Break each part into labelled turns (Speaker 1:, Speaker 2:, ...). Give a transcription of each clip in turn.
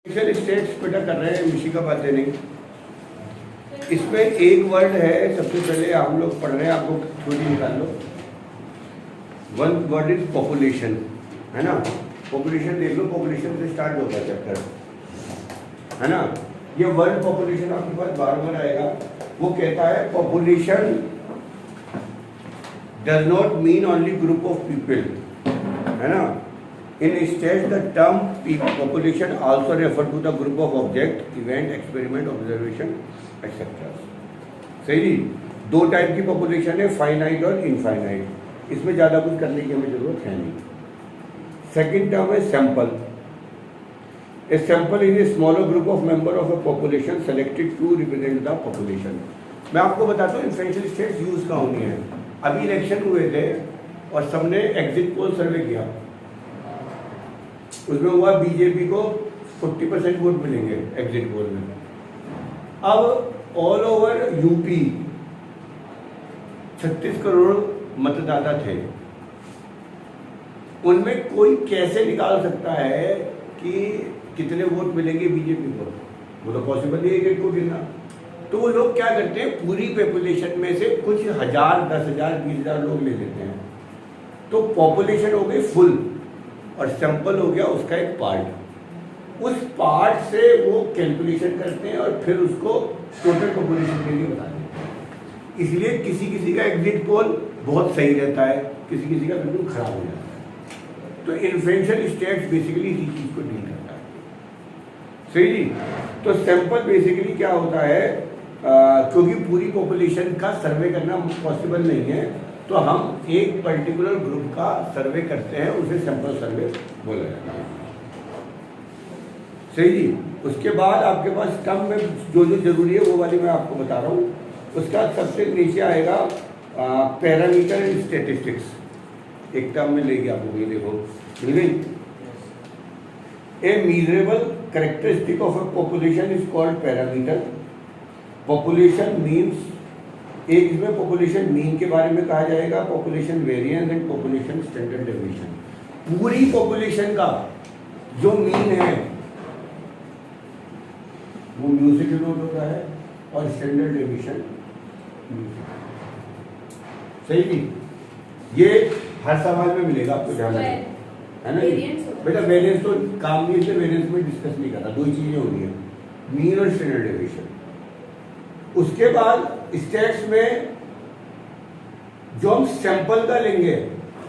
Speaker 1: States बेटा कर रहे हैं, मिशी का बातें नहीं। इसमें एक वर्ड है, सबसे पहले हम लोग पढ़ रहे हैं, आपको थोड़ी निकाल लो। वन वर्ड इज पॉपुलेशन, है ना। पॉपुलेशन देख लो, पॉपुलेशन से स्टार्ट होता है चैप्टर, है ना। ये वर्ड पॉपुलेशन आपके पास बार बार आएगा। वो कहता है population does not mean only group of people, है ना। In stage, the term population also refer to the group of object, event, experiment, observation, etc. सही। दो टाइप की पॉपुलेशन है, फाइनाइट और इनफाइनाइट। इसमें ज़्यादा कुछ करने की हमें जरूरत है नहीं। सेकेंड टर्म है sample. A sample is a smaller group of member of a population selected to represent the population. मैं आपको बताता हूँ इन्फ्लुएंशियल स्टेट्स यूज कहाँ होनी है। अभी इलेक्शन हुए थे और सबने एग्जिट पोल सर्वे किया, उसमें हुआ बीजेपी को 40% वोट मिलेंगे एग्जिट पोल में। अब ऑल ओवर यूपी 36 करोड़ मतदाता थे, उनमें कोई कैसे निकाल सकता है कि कितने वोट मिलेंगे बीजेपी को? वो तो पॉसिबल नहीं है कि को गिनना। तो वो लोग क्या करते हैं, पूरी पॉपुलेशन में से कुछ हजार, 10,000, 20,000 लोग ले लेते हैं। तो पॉपुलेशन हो गई फुल और सैंपल हो गया उसका एक पार्ट। उस पार्ट से वो कैलकुलेशन करते हैं और फिर उसको टोटल पॉपुलेशन के लिए बताते हैं। इसलिए किसी किसी का एग्जिट पोल बहुत सही रहता है, किसी किसी का बिल्कुल खराब हो जाता है। तो इन्फ्लुएंशियल स्टेट्स बेसिकली इसी चीज को डील करता है, सही जी। तो सैंपल बेसिकली क्या होता है, क्योंकि पूरी पॉपुलेशन का सर्वे करना पॉसिबल नहीं है, तो हम एक पर्टिकुलर ग्रुप का सर्वे करते हैं, उसे सैंपल सर्वे बोला जाता है, सही जी। उसके बाद आपके पास टर्म में जो जो जरूरी है वो वाली मैं आपको बता रहा हूँ। उसका सबसे नीचे आएगा पैरामीटर एंड स्टैटिस्टिक्स। एक टर्म में लेगी आपको, ये देखो मिल गई। A measurable characteristic of a population is called parameter. Population means, एक इसमें पॉपुलेशन मीन के बारे में कहा जाएगा, population variance and population standard deviation. पूरी पॉपुलेशन का जो मीन है वो म्यू से डिनोट होता है और स्टैंडर्ड डेविएशन सही नहीं। ये हर सवाल में मिलेगा आपको, ध्यान रखना, है ना। बेटा वेरिएंस तो काम नहीं, इसलिए वेरिएंस में डिस्कस नहीं करता। दो चीजें होनी है, मीन और स्टैंडर्ड डेविएशन। उसके बाद स्टेट्स में जो हम सैंपल का लेंगे,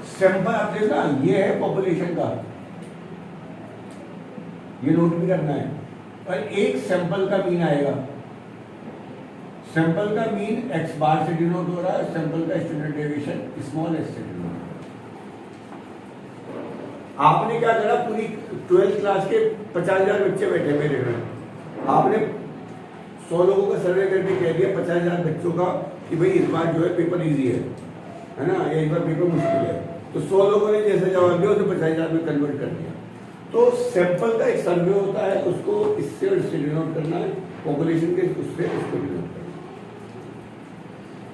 Speaker 1: सैंपल आप देखना, ये है पॉपुलेशन का, ये नोट भी करना है। और एक सैंपल का मीन आएगा, सैंपल का मीन एक्स बार से डिनोट हो रहा है, सैंपल का स्टैंडर्ड डेविएशन स्मॉल एस से डिनोट। आपने क्या करा, पूरी 12th क्लास के 50,000 बच्चे बैठे मेरे में, आपने 100 लोगों का सर्वे करके कह दिया 50,000 बच्चों का कि भाई इस बार जो है पेपर इजी है ना, या इस बार पेपर मुश्किल है। तो 100 लोगों ने जैसा जवाब दिया उसे 50,000 में कन्वर्ट कर दिया। तो सैंपल का एक सर्वे होता है, उसको इससे और इससे डिनोट करना है, पॉपुलेशन के उससे उसको डिनोट करना है।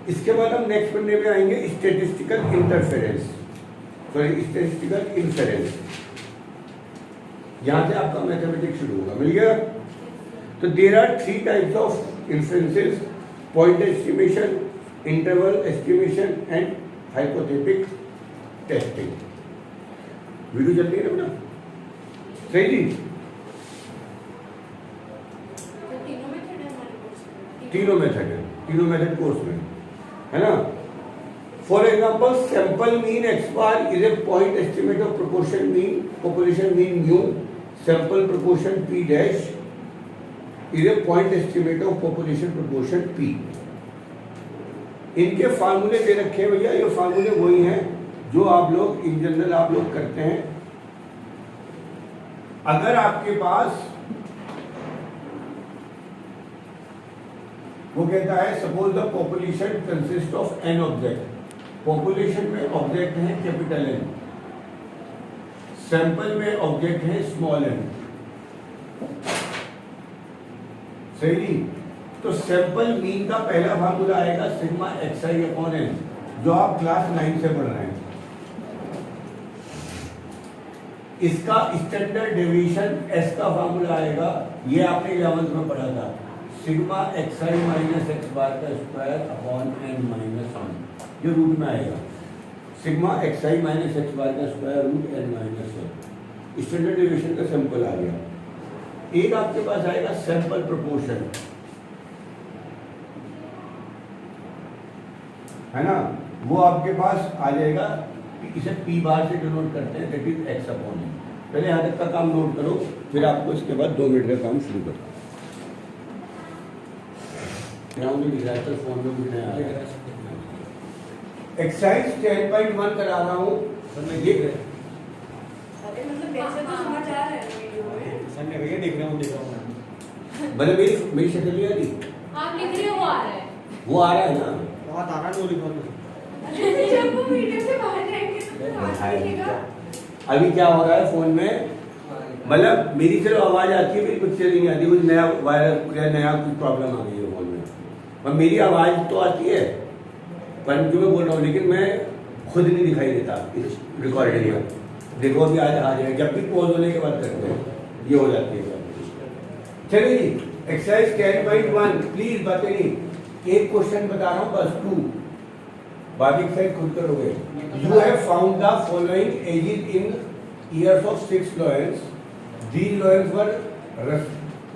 Speaker 1: इसके बाद हम नेक्स्ट पढ़ने में आएंगे statistical interference, sorry statistical inference. यहां से आपका मैथमेटिक्स शुरू होगा, मिल गया। तो there are 3 types of inferences: point estimation, interval estimation and hypothetic testing। Video चल रही है ना बेटा, सही जी। तीनों मेथड कोर्स में, है ना। For example sample mean x bar is a point estimate of proportion mean, population mean mu, sample proportion P dash is a point estimate of population proportion P। इनके फार्मूले दे रखे हैं भैया, ये फार्मूले वही हैं जो आप लोग इन जनरल आप लोग करते हैं। अगर आपके पास वो कहता है suppose the population consist of an object, population में ऑब्जेक्ट है कैपिटल एन, सैंपल में ऑब्जेक्ट है स्मॉल एन, सही नहीं। तो सैंपल मीन का पहला फार्मूला आएगा सिग्मा xi अपॉन n, जो आप क्लास 9 से पढ़ रहे हैं। इसका स्टैंडर्ड डेविएशन एस का फार्मूला आएगा, ये आपने 11th में पढ़ा था, sigma x i minus x bar का स्क्वायर अपॉन एन माइनस 1, ये रूट में आएगा। Sigma x i minus x bar का square root n minus 1, standard deviation का सैंपल आ गया। एक आपके पास आएगा सैंपल प्रोपोर्शन, है ना, वो आपके पास आ जाएगा, इसे पी बार से डिनोट करते हैं, that is x upon n. पहले यहाँ तक का काम नोट करो, फिर आपको इसके बाद 2 मिनट का काम शुरू करो। फोन में भी नहीं आ रहा है। एक्सरसाइज 10.1 करा रहा हूँ, ये मतलब मेरी शक्ल नहीं आ रही,
Speaker 2: आप लिख रहे हो, वो आ रहा है,
Speaker 1: वो आ रहा है ना,
Speaker 3: बहुत आ रहा है, वो लिखवा दो।
Speaker 2: जब वो वीडियो से बाहर जाएंगे तो आप लिखेगा।
Speaker 1: अभी क्या हो रहा है फोन में, मतलब मेरी चलो आवाज आती है, मेरी पिक्चर नहीं आती, कुछ नया वायरस या नया कुछ प्रॉब्लम आ गई है फोन में, पर मेरी आवाज तो आती है, पर जो मैं बोल रहा हूँ, लेकिन मैं खुद नहीं दिखाई देता इस रिकॉर्डिंग में। देखो अभी आज आ जाए, जब भी पॉज होने के बाद करते हैं, ये हो जाती है। चलिए जी, एक्सरसाइज 10.1 प्लीज बातें नहीं, एक क्वेश्चन बता रहा हूँ बस, 2 बाकी एक्सरसाइज खुद करोगे। You have found the following ages in years of 6 lions, these lions were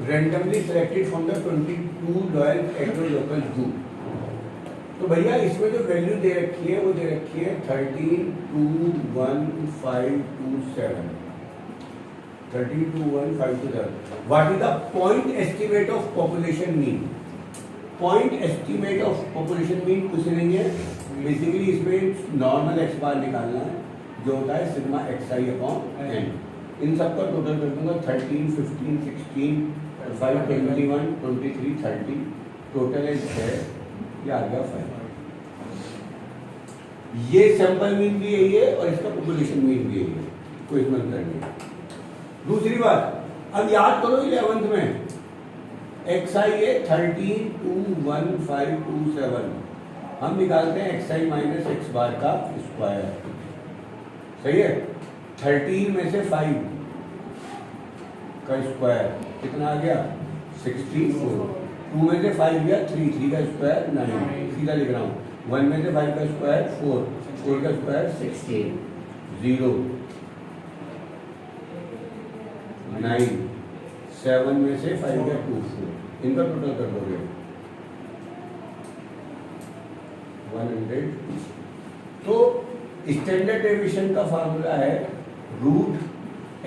Speaker 1: randomly selected from the 22 lions at the local zoo। तो भैया इसमें जो वैल्यू दे रखी है वो दे रखी है 13, 2, 1, 5, 2, 7, 13, 2, 1, 5, 2, 7। What is the point estimate of population mean? Point estimate of population mean कुछ नहीं है, बेसिकली इसमें नॉर्मल एक्स बार निकालना है, जो होता है सिग्मा एक्स आई अपॉन एन। इन सब का टोटल कर दूंगा 13, 15, 16, 5, 21, 23, 30, टोटल है 6, ये आ गया 5। ये सैंपल मीन भी यही है और इसका पॉपुलेशन मीन भी यही है, कोई इसमें अंतर नहीं। दूसरी बात, अब याद करो 11th में एक्स आई है 13, 2, 1, 5, 2, 7, हम निकालते हैं x i minus x bar का स्क्वायर, सही है। 13 में से 5 का स्क्वायर कितना आ गया 64, 2 में से 5 गया 3, 3 का स्क्वायर 9, सीधा लिख रहा हूँ। 1 में से 5 का स्क्वायर 4, 4 का स्क्वायर 16, 0, 9, 7 में से 5 का 2, 4, इनका टोटल कर दोगे 100। तो स्टैंडर्ड डेविएशन का फार्मूला है root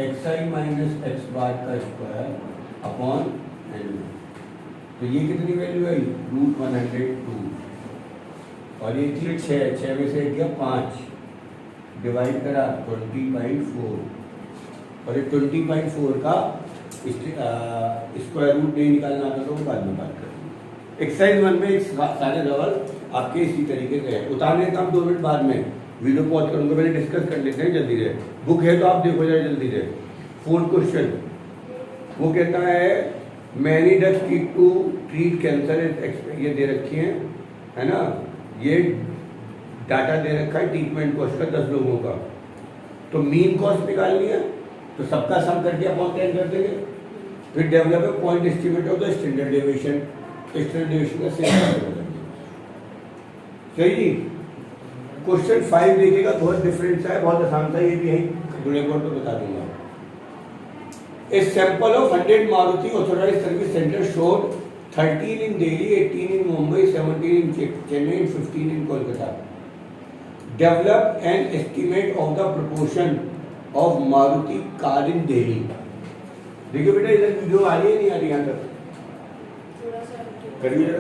Speaker 1: x i minus x bar का स्क्वायर अपॉन एन। तो ये कितनी वैल्यू आई, रूट 102, और ये थी 6 में से गया 5, डिवाइड करा 20/4, और ये 20/4 का स्क्वायर रूट नहीं निकालना आता तो बाद में बात करेंगे। एक्सरसाइज 1 में सारे सवाल आपके इसी तरीके से है, उतारने का 2 मिनट बाद में वीडियो पॉज करूंगा, पहले डिस्कस कर लेते हैं जल्दी से। बुक है तो आप देखो जाए जल्दी से। 4th क्वेश्चन वो कहता है many ducks teak to treat cancer, ये दे रखी है ना, ये डाटा दे रखा है ट्रीटमेंट कॉस्ट का 10 लोगों का। तो मीन कॉस्ट निकालनी है, तो सबका सम करके अपॉन 10 कर देंगे। फिर develop a point estimate of the standard deviation, standard deviation का सेम सही जी। क्वेश्चन 5 देखिएगा, बहुत डिफरेंट सा है, बहुत आसान था, ये भी है जुड़े बोर्ड पर बता दूंगा। A sample of 100 Maruti authorised service centre showed 13 in Delhi, 18 in Mumbai, 17 in Chennai, 15 in Kolkata. Develop an estimate of the proportion of Maruti car in Delhi. देखिए बेटा इधर वीडियो आ रही है नहीं आ रही, यहाँ तक करिए।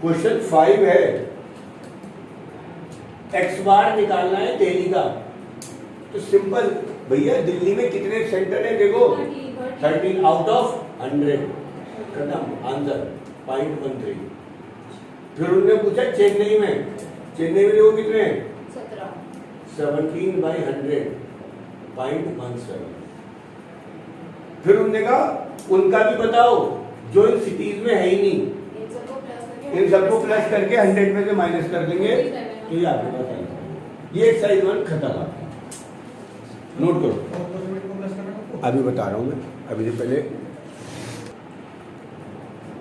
Speaker 1: क्वेश्चन 5 है, एक्स बार निकालना है दिल्ली का। तो सिंपल भैया, दिल्ली में कितने सेंटर है देखो, 13 आउट ऑफ 100, खत्म आंसर 0.13। फिर उन्होंने पूछा चेन्नई में देखो कितने, 17/100, 0.17। फिर उन्होंने कहा उनका भी बताओ जो इन सिटीज में है ही नहीं, इन सबको प्लस करके 100 में से माइनस कर देंगे तो ये आपके पास आएगा। ये एक्सरसाइज 1 खत्म आपका, नोट करो। अभी बता रहा हूँ मैं, अभी से पहले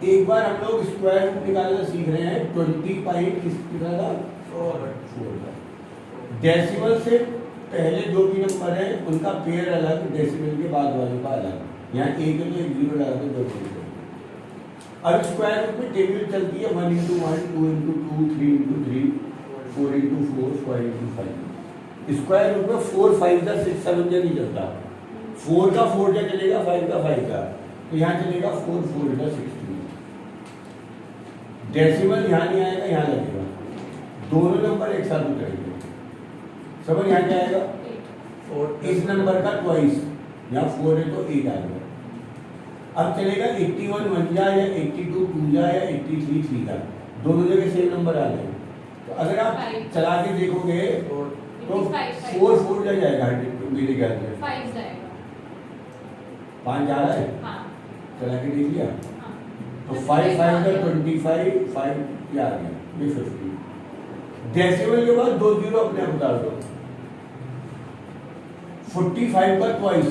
Speaker 1: एक बार हम लोग स्क्वायर रूट निकालना सीख रहे हैं। 20 पाई किसका था? 4। डेसिमल से पहले जो भी नंबर है उनका पेयर अलग, डेसिमल के बाद वालों का अलग। यहाँ एक है तो एक जीरो लगा दो, 2 जीरो। अब स्क्वायर रूट में टेबल चलती है 1 into 1, 2 into 2, 3 into 3, 4 into 4, 5 into 5। Square root में 4 5 का 6 7 का नहीं चलता, 4 का 4 का चलेगा, 5 का 5 का, तो यहाँ चलेगा 4 4 का 16। डेसिमल यहाँ नहीं आएगा, यहाँ लगेगा, दोनों नंबर एक साथ उतरेंगे। समझ यहाँ क्या आएगा? इस नंबर का ट्वाइस, यहाँ 4 है तो 8 आ गया। अब चलेगा 81 1 जा या 82 2 जा या 83 3 जा, दोनों जगह सेम नंबर आ गए। तो अगर आप चला के देखोगे तो 4 4 जा जाएगा, मेरे ख्याल से
Speaker 2: 5 जाएगा,
Speaker 1: 5 जा रहा है।
Speaker 2: हाँ
Speaker 1: चला के देख लिया
Speaker 2: हाँ।
Speaker 1: तो 5 5 का 25, 5 क्या आ गया, ये 50। डेसिमल के बाद 2 जीरो अपने आप उतार दो। 45 का ट्वाइस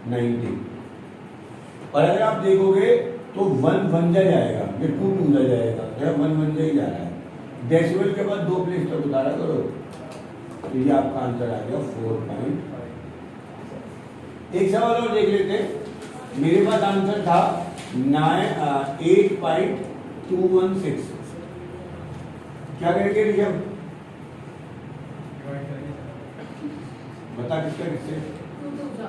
Speaker 1: 90। और अगर आप देखोगे तो 1 1 जा जाएगा, ये 2 2 जा जाएगा, 1 1 जा ही जा रहा है। डेसिमल के बाद 2 प्लेस तक उतारा करो, तो ये आपका आंसर आ गया 4.5। एक सवाल और देख लेते हैं। मेरे पास आंसर था 8.216। क्या करेंगे ऋषभ? बता किसका किससे?
Speaker 2: 2 2 जा।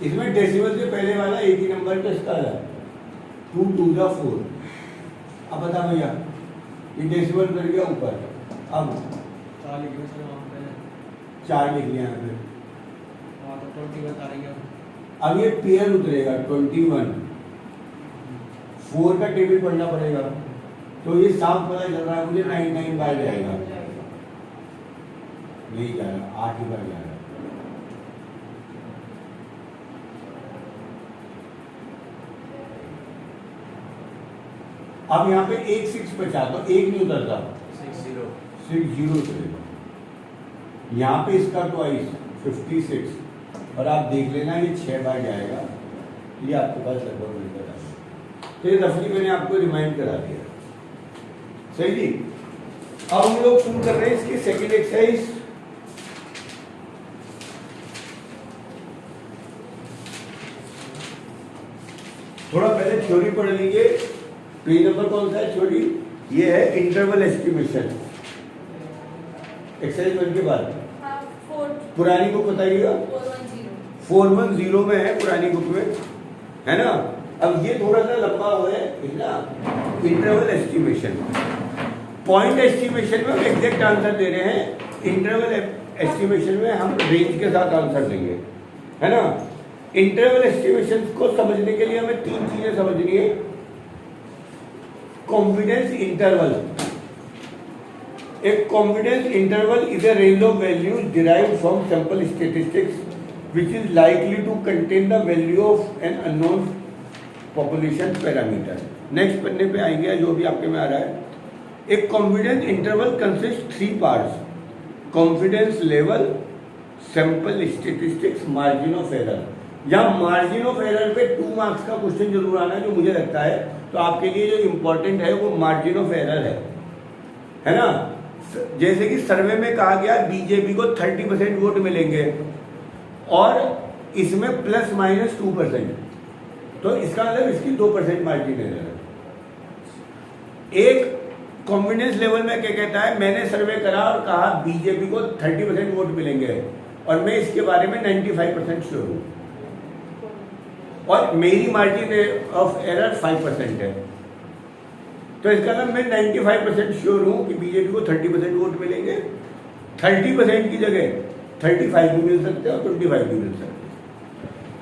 Speaker 1: इसमें डेसिमल से पहले वाला एक ही नंबर का इसका है 2 2 जा 4। अब बता भैया, ये डेसिमल कर गया ऊपर, अब 4 लिख लिया यहाँ पे। अब ये पेयर उतरेगा 21, 4 का टेबल पढ़ना पड़ेगा, तो ये साफ पता चल रहा है मुझे 99 बार जाएगा, नहीं जा रहा, 8 ही बार जा रहा है। अब यहाँ पे 1 6 बचा, तो 1 नहीं उतरता, 6 0 उतरेगा। यहाँ पे इसका ट्वाइस 56, और आप देख लेना ये 6 बार जाएगा, ये आपके पास लगभग मिलकर आएगा। तो ये रफली मैंने आपको रिमाइंड करा दिया, सही जी। अब हम लोग शुरू कर रहे हैं इसकी सेकंड एक्सरसाइज। थोड़ा पहले थ्योरी पढ़ लीजिए। पेज नंबर कौन सा है थ्योरी? ये है इंटरवल एस्टिमेशन, एक्सरसाइज 1 के बाद।
Speaker 2: हाँ, 4
Speaker 1: पुरानी बुक बताइएगा,
Speaker 2: 410।
Speaker 1: 410 में है पुरानी बुक में, है ना। अब ये थोड़ा सा लंबा हुआ है ना, इंटरवल एस्टिमेशन। पॉइंट एस्टिमेशन में हम एग्जैक्ट आंसर दे रहे हैं, इंटरवल एस्टिमेशन में हम रेंज के साथ आंसर देंगे, है ना। इंटरवल एस्टिमेशन को समझने के लिए हमें 3 चीजें समझनी है। कॉन्फिडेंस इंटरवल, एक confidence interval is a range of values derived from sample statistics which is likely to contain the value of an unknown population parameter। Next पन्ने पे आएंगे जो भी आपके में आ रहा है। एक confidence interval consist 3 parts, confidence level, sample statistics, margin of error. या मार्जिन ऑफ एरर पे 2 मार्क्स का क्वेश्चन जरूर आना जो मुझे लगता है, तो आपके लिए जो इंपॉर्टेंट है वो मार्जिन ऑफ एरर है ना। जैसे कि सर्वे में कहा गया बीजेपी को 30% वोट मिलेंगे और इसमें ±2%, तो इसका मतलब इसकी 2% मार्जिन एरर है। एक कॉन्फिडेंस लेवल में क्या कहता है, मैंने सर्वे करा और कहा बीजेपी को 30% वोट मिलेंगे और मैं इसके बारे में 95% श्योर हूँ, और मेरी मार्जिन ऑफ एरर 5% है, तो इसका मतलब मैं 95% श्योर हूँ कि बीजेपी को 30% वोट मिलेंगे। 30% की जगह 35 भी मिल सकते हैं और 25 भी मिल सकते हैं।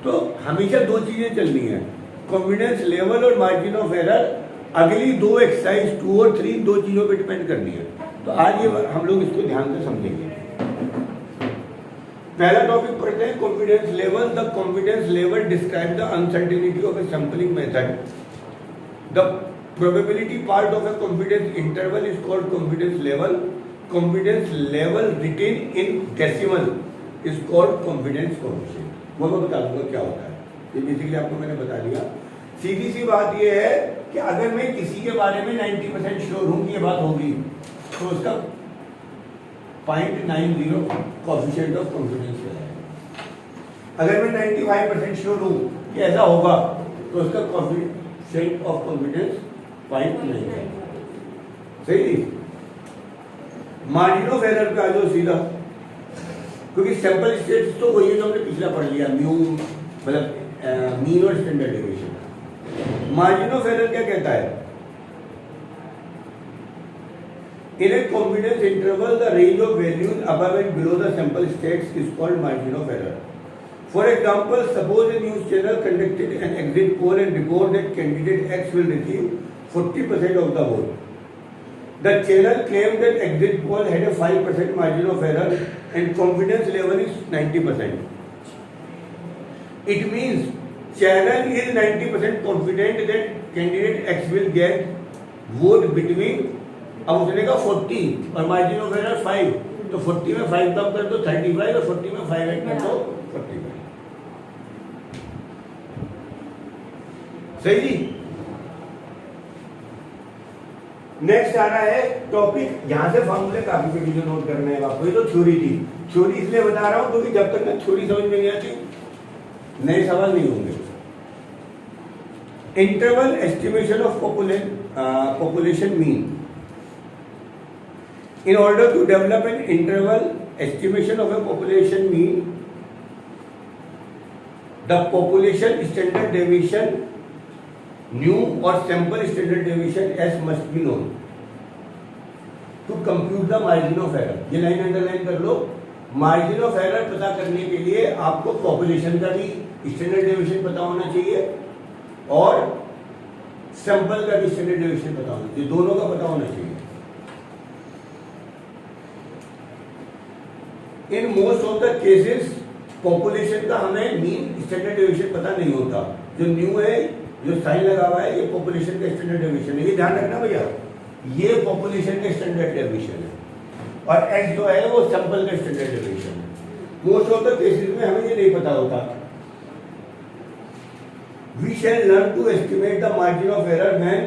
Speaker 1: तो हमेशा 2 चीजें चलनी है, कॉन्फिडेंस लेवल और मार्जिन ऑफ एरर। अगली 2 एक्सरसाइज 2 और 3 2 चीजों पे डिपेंड करनी है। तो आज ये हम लोग इसको ध्यान से समझेंगे। पहला टॉपिक पढ़ते हैं, confidence level. The confidence level describe the uncertainty of A sampling method. The Probability part of a confidence interval is called confidence level. Confidence level written in decimal is called confidence coefficient. वो मैं बता दूंगा क्या होता है, ये basically आपको मैंने बता दिया। सीधी सी बात ये है कि अगर मैं किसी के बारे में 90% श्योर हूँ कि ये बात होगी, तो उसका 0.90 कोएफिशिएंट ऑफ कॉन्फिडेंस है। अगर मैं 95% श्योर हूँ कि ऐसा होगा, तो उसका कोएफिशिएंट ऑफ कॉन्फिडेंस 0.9 सही। मार्जिन ऑफ एरर पे आ जाओ सीधा, क्योंकि सैंपल स्टेट्स तो वही है जो हमने पिछला पढ़ लिया, म्यू मतलब मीन और standard deviation. Margin of error क्या कहता है? In a confidence interval, the range of values above and below the sample states is called margin of error. For example, suppose a news channel conducted an exit poll and report that candidate X will receive 40% of the vote. The channel claimed that exit poll had a 5% margin of error and confidence level is 90%. It means channel is 90% confident that candidate X will get vote between, अब उसने कहा 40 और margin of error 5, तो 40 में 5 कम कर दो 35 और 40 में 5 ऐड कर दो 45। सही जी। नेक्स्ट आ रहा है टॉपिक, यहां से फॉर्मूले काफी पे जो नोट करने हैं आपको। ये तो थ्योरी थी, थ्योरी इसलिए बता रहा हूं क्योंकि जब तक ना थ्योरी समझ में नहीं आती नए सवाल नहीं होंगे। Interval estimation of population mean. In order to develop an interval estimation of a population mean, the population standard deviation nu or sample standard deviation s must be known to compute the margin of error. ये line underline कर लो। Margin of error पता करने के लिए आपको population का भी standard deviation पता होना चाहिए और सैंपल का भी स्टैंडर्ड डेविएशन पता होना चाहिए, दोनों का पता होना चाहिए। In most of the cases population का हमें मीन स्टैंडर्ड डेविएशन पता नहीं होता। जो न्यू है, जो साइन लगा हुआ है, ये पॉपुलेशन का स्टैंडर्ड डेविएशन है, ये ध्यान रखना भैया, ये पॉपुलेशन का स्टैंडर्ड डेविएशन है और एक्स जो है वो सैंपल का स्टैंडर्ड डेविएशन है। मोस्ट ऑफ द केसेस में हमें ये नहीं पता होता। We shall learn to estimate the margin of error when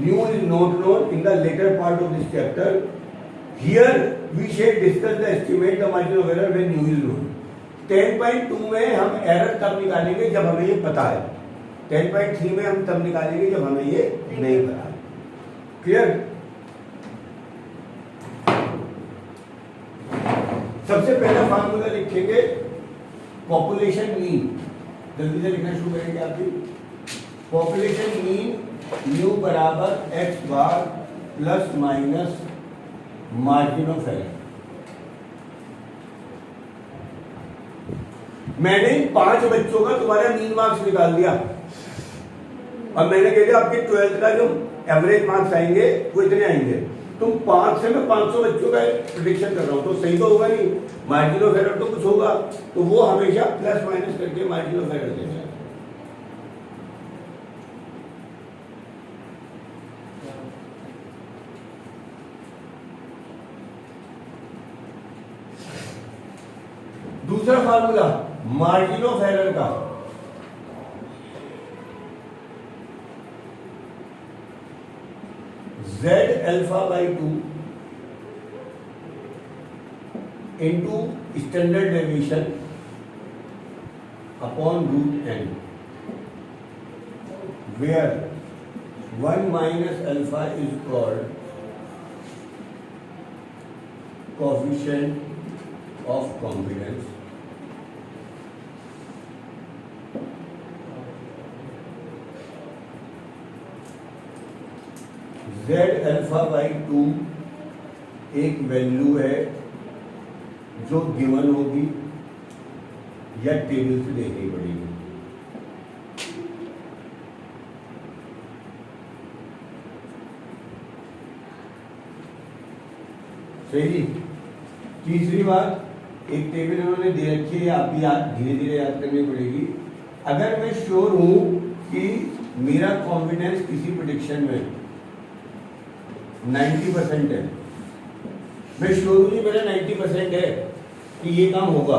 Speaker 1: nu is not known in the latter part of this chapter. Here we shall discuss the estimate the margin of error when new is known. 10.2 में हम error तब निकालेंगे जब हमें ये पता है, 10.3 में हम तब निकालेंगे जब हमें ये नहीं पता है। क्लियर? सबसे पहला फार्मूला लिखेंगे पॉपुलेशन मीन, जल्दी से लिखना शुरू करेंगे। आपकी पॉपुलेशन मीन न्यू बराबर x bar plus minus margin of error. मैंने 5 बच्चों का तुम्हारा मीन मार्क्स निकाल दिया और मैंने कह दिया आपके 12th का जो एवरेज मार्क्स आएंगे वो इतने आएंगे। तुम 5 से मैं 500 बच्चों का प्रेडिक्शन कर रहा हूं, तो सही तो होगा नहीं, मार्जिन ऑफ एरर तो कुछ होगा, तो वो हमेशा प्लस माइनस करके मार्जिन ऑफ एरर देना है। दूसरा फार्मूला मार्जिन ऑफ एरर का, z alpha by 2 into standard deviation upon root n, where 1 minus alpha is called coefficient of confidence z alpha by 2 एक वैल्यू है जो गिवन होगी या टेबल से देखनी पड़ेगी। सही। तीसरी बात, एक टेबल उन्होंने दे रखी है, आप भी याद धीरे धीरे याद करनी पड़ेगी। अगर मैं श्योर हूं कि मेरा कॉन्फिडेंस किसी प्रेडिक्शन में 90% है, मैं श्योर हूँ मेरा 90% है कि ये काम होगा,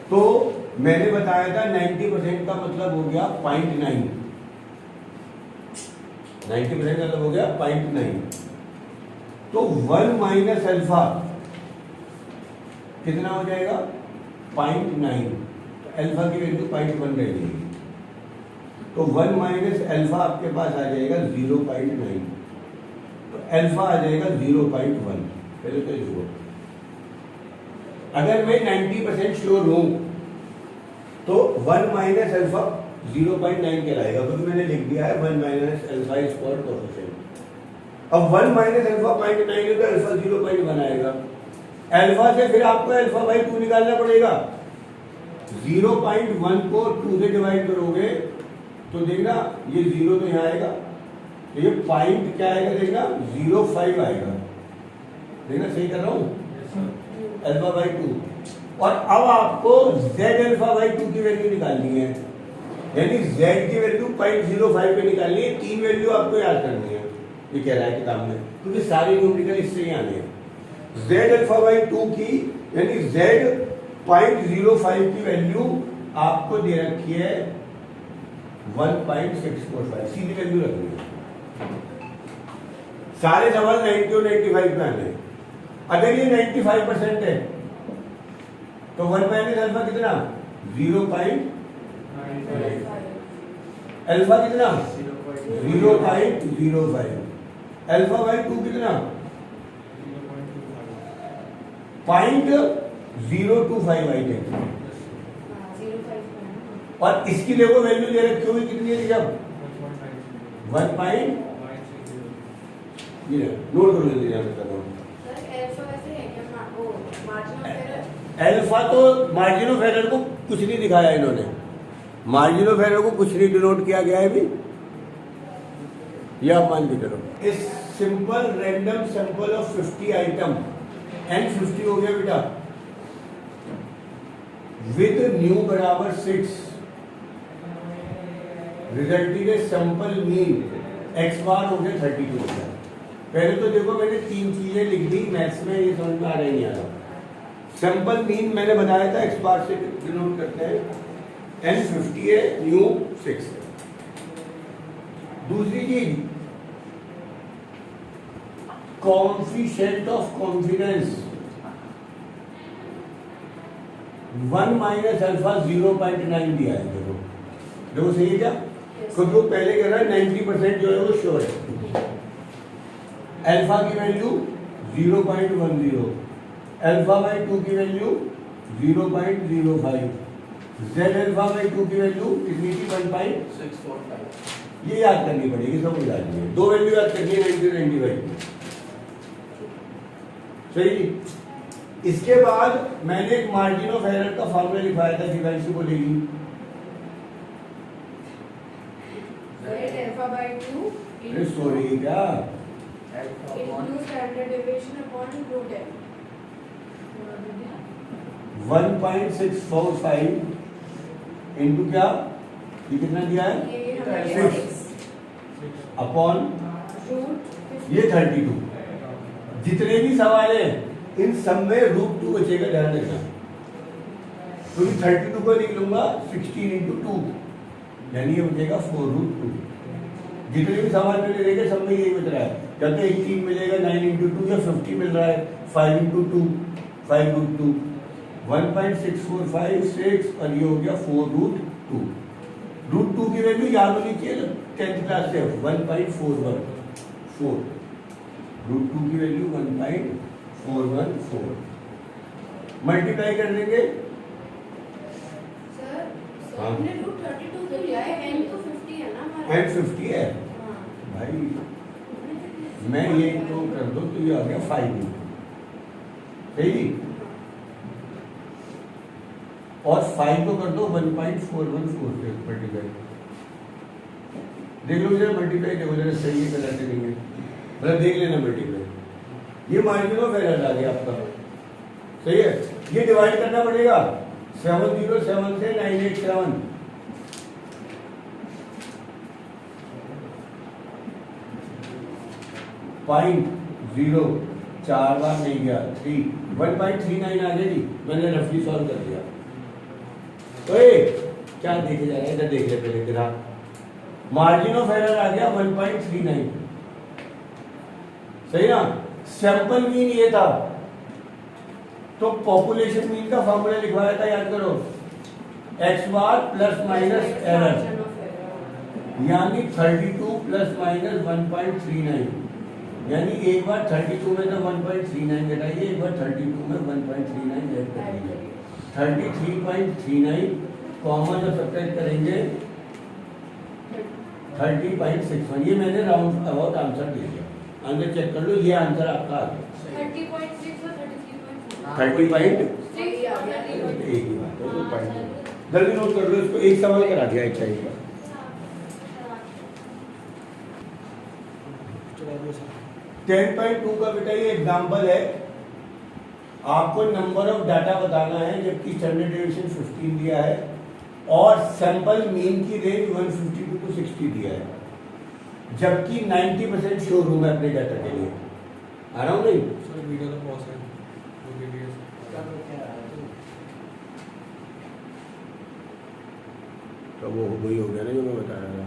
Speaker 1: तो मैंने बताया था 90% का मतलब हो गया 0.9, 90% का मतलब हो गया 0.9, तो 1 माइनस अल्फा कितना हो जाएगा 0.9, तो अल्फा की वैल्यू 0.1 रह जाएगी, तो 1 माइनस अल्फा आपके पास आ जाएगा 0.9, तो अल्फा आ जाएगा 0.1, पहले तो देखो अगर मैं 90% श्योर हूं तो 1 माइनस अल्फा 0.9 कहलाएगा, क्योंकि मैंने लिख दिया है 1 minus alpha is called coefficient. अब 1 माइनस अल्फा 0.9 है तो अल्फा 0.1 आएगा, अल्फा से फिर आपको अल्फा बाई 2 निकालना पड़ेगा, 0.1 को 2 से डिवाइड करोगे तो देखना ये 0 तो यहाँ आएगा, तो ये पॉइंट क्या आएगा देखना 0.5 आएगा, देखना सही कर रहा हूँ, अल्फा बाई 2। और अब आपको z अल्फा बाई 2 की वैल्यू निकालनी है, यानी z की वैल्यू 0.05 पे निकालनी है, 3 वैल्यू आपको याद करनी है, ये कह रहा है किताब में, क्योंकि सारी न्यूमेरिकल इससे ही आने हैं। z अल्फा बाई 2 की यानी z 0.05 की वैल्यू आपको दे रखी है 1.645, सीधी वैल्यू रखनी है, सारे सवाल 90 और 95 में आने हैं। अगर ये 95% है तो 1 माइनस अल्फा कितना 0.05, अल्फा कितना 0.05, अल्फा बाई 2 कितना 0.025 आई टेक, और इसकी देखो वैल्यू दे रखी होगी कितनी है जब 1. नोट करो जल्दी ध्यान से। अल्फा तो मार्जिन ऑफ एरर को कुछ नहीं दिखाया इन्होंने, मार्जिन ऑफ एरर को कुछ नहीं डिनोट किया गया है भी, यह आप मान के चलो। इस simple random sample of 50 item and 50 हो गया बेटा, विद न्यू बराबर 6 resulting a sample mean x बार हो गया 32 हो गया। पहले तो देखो मैंने 3 चीजें लिख दी, मैथ्स में ये समझ में आ रहा ही नहीं आ रहा। सैंपल मीन मैंने बताया था x बार से डिनोट करते हैं, n 50 है, न्यू 6 है। दूसरी चीज coefficient of confidence 1 minus alpha 0.9 दिया है, देखो देखो सही है क्या, क्योंकि वो पहले कह रहा है 90% जो है वो श्योर है। अल्फा की वैल्यू 0.10, अल्फा बाई 2 की वैल्यू 0.05, जेड अल्फा बाई 2 की वैल्यू कितनी थी 1.645। ये याद करनी पड़ेगी, सब याद नहीं है, 2 वैल्यू याद करनी है 90 95 सही जी। इसके बाद मैंने एक मार्जिन ऑफ एरर का फॉर्मूला लिखवाया था, शिवांशी बोलेगी
Speaker 2: अल्फा बाय 2
Speaker 1: अरे सॉरी क्या
Speaker 2: into standard deviation upon root n
Speaker 1: 1.645 into क्या, ये कितना दिया है
Speaker 2: ये हमारे
Speaker 1: 6 अपॉन
Speaker 2: रूट
Speaker 1: ये 32। जितने भी सवाल है इन सब में रूट 2 बचेगा, ध्यान रखना, क्योंकि 32 को लिख लूंगा 16 इंटू 2, यानी ये बचेगा 4 रूट 2। जितने भी सवाल मैंने देखे सब में यही बच रहा है, या तो 18 मिलेगा 9 इंटू 2, या 50 मिल रहा है 5 इंटू 2 5 रूट 2, 1.645 6 और ये हो गया 4 रूट 2। रूट 2 की वैल्यू याद होनी चाहिए 10th क्लास से 1.414, रूट 2 की वैल्यू 1.414 मल्टीप्लाई कर देंगे।
Speaker 2: सर
Speaker 1: हाँ।
Speaker 2: हमने रूट 32 पे लिया है, n तो 50 है ना हमारा,
Speaker 1: n 50 है
Speaker 2: हाँ।
Speaker 1: भाई, मैं ये तो कर दो तो ये आ गया 5 सही, और 5 को कर दो 1.414 से मल्टीप्लाई, देख लो जरा मल्टीप्लाई, देखो जरा सही है गलत नहीं है, मतलब देख लेना मल्टीप्लाई। ये मार्जिन ऑफ एरर आ गया आपका, सही है। ये डिवाइड करना पड़ेगा 707 से 987, 0.0 4 बार नहीं गया 3 1.39 आ गया जी, मैंने रफली सॉल्व कर दिया। तो ये क्या देखे जा रहा है, इधर देख ले पहले तेरा मार्जिन ऑफ एरर आ गया 1.39, सही ना। सैंपल मीन ये था, तो पॉपुलेशन मीन का फॉर्मूला लिखवाया था, याद करो, x बार प्लस माइनस एरर, यानी 32 प्लस माइनस 1.39, यानी एक बार 32 में तो 1.39 घटाइए, एक बार 32 में 1.39 ऐड करेंगे, 33.39 कॉमन और सब्ट्रैक्ट करेंगे 30.61। ये मैंने राउंड अबाउट आंसर दे दिया, आंसर चेक कर लो, ये आंसर आपका आ गया
Speaker 2: 30.6 और 33.4।
Speaker 1: 30. एक ही बात है, तो पॉइंट जल्दी नोट कर लो इसको, एक सवाल करा दिया एक साइड का। 10.2 का बेटा ये एग्जांपल है, आपको नंबर ऑफ डाटा बताना है, जबकि स्टैंडर्ड डेविएशन 15 दिया है और सैंपल मीन की रेंज 152 to 60 दिया है, जबकि 90% श्योर हूं मैं अपने डाटा के लिए। आ रहा हूं नहीं?
Speaker 3: सर वीडियो तो पॉज है, वो वीडियो
Speaker 1: तो वो वही हो गया ना जो मैं बता रहा था।